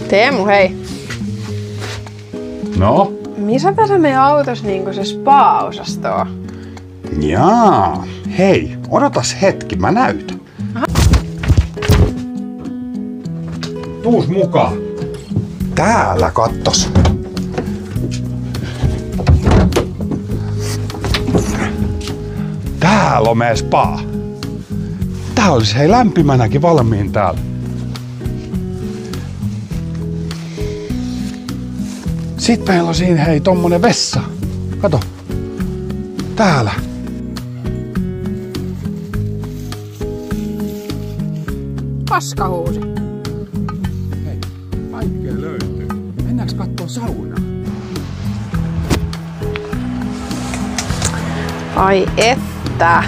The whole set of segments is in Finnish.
Teemu, hei. No? Missä tässä meidän autossa niinku se spa-osasto on? Jaa. Hei, odotas hetki, mä näytän. Aha. Tuus mukaan. Täällä kattos. Täällä on meidän spa. Tää olisi hei lämpimänäkin valmiin täällä. Sitten meillä on siinä hei tommonen vessa. Kato. Täällä. Paskahuusi. Hei, kaikkea löytyy. Mennäänkö kattoo saunaa? Ai että.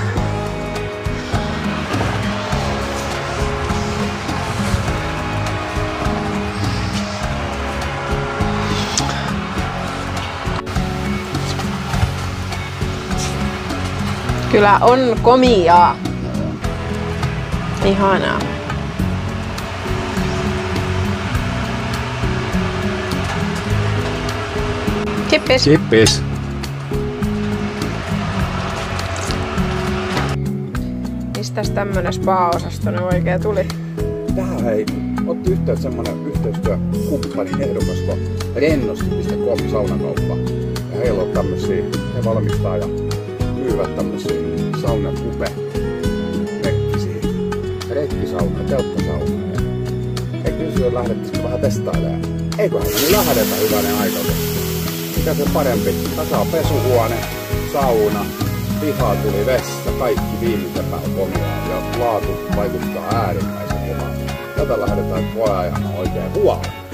Kyllä on komiaa. Ihanaa. Kippis. Kippis. Mistäs tämmönen spa-osasto ne oikein tuli? Tähän hei, otti yhteyttä semmonen yhteistyökumppani ehdokas kuin rennosti.com saunakauppa. Ja heillä on tämmösiä, he valmistaa ja myyvät tämmösiä saunakupe rekkisiä. Rekkisauna, telttasaunoja. He kysyivät, lähdettisikö vähän testailemaan. Eiköhän me nyt lähdetä hyvänen aika. Mikä se parempi? Tässä on pesuhuone, sauna, pihaa tuli vessa, kaikki viimeisen päällä komiaa ja laatu vaikuttaa äärimmäisen hyvältä. Tätä lähdetään koeajana oikein huolella.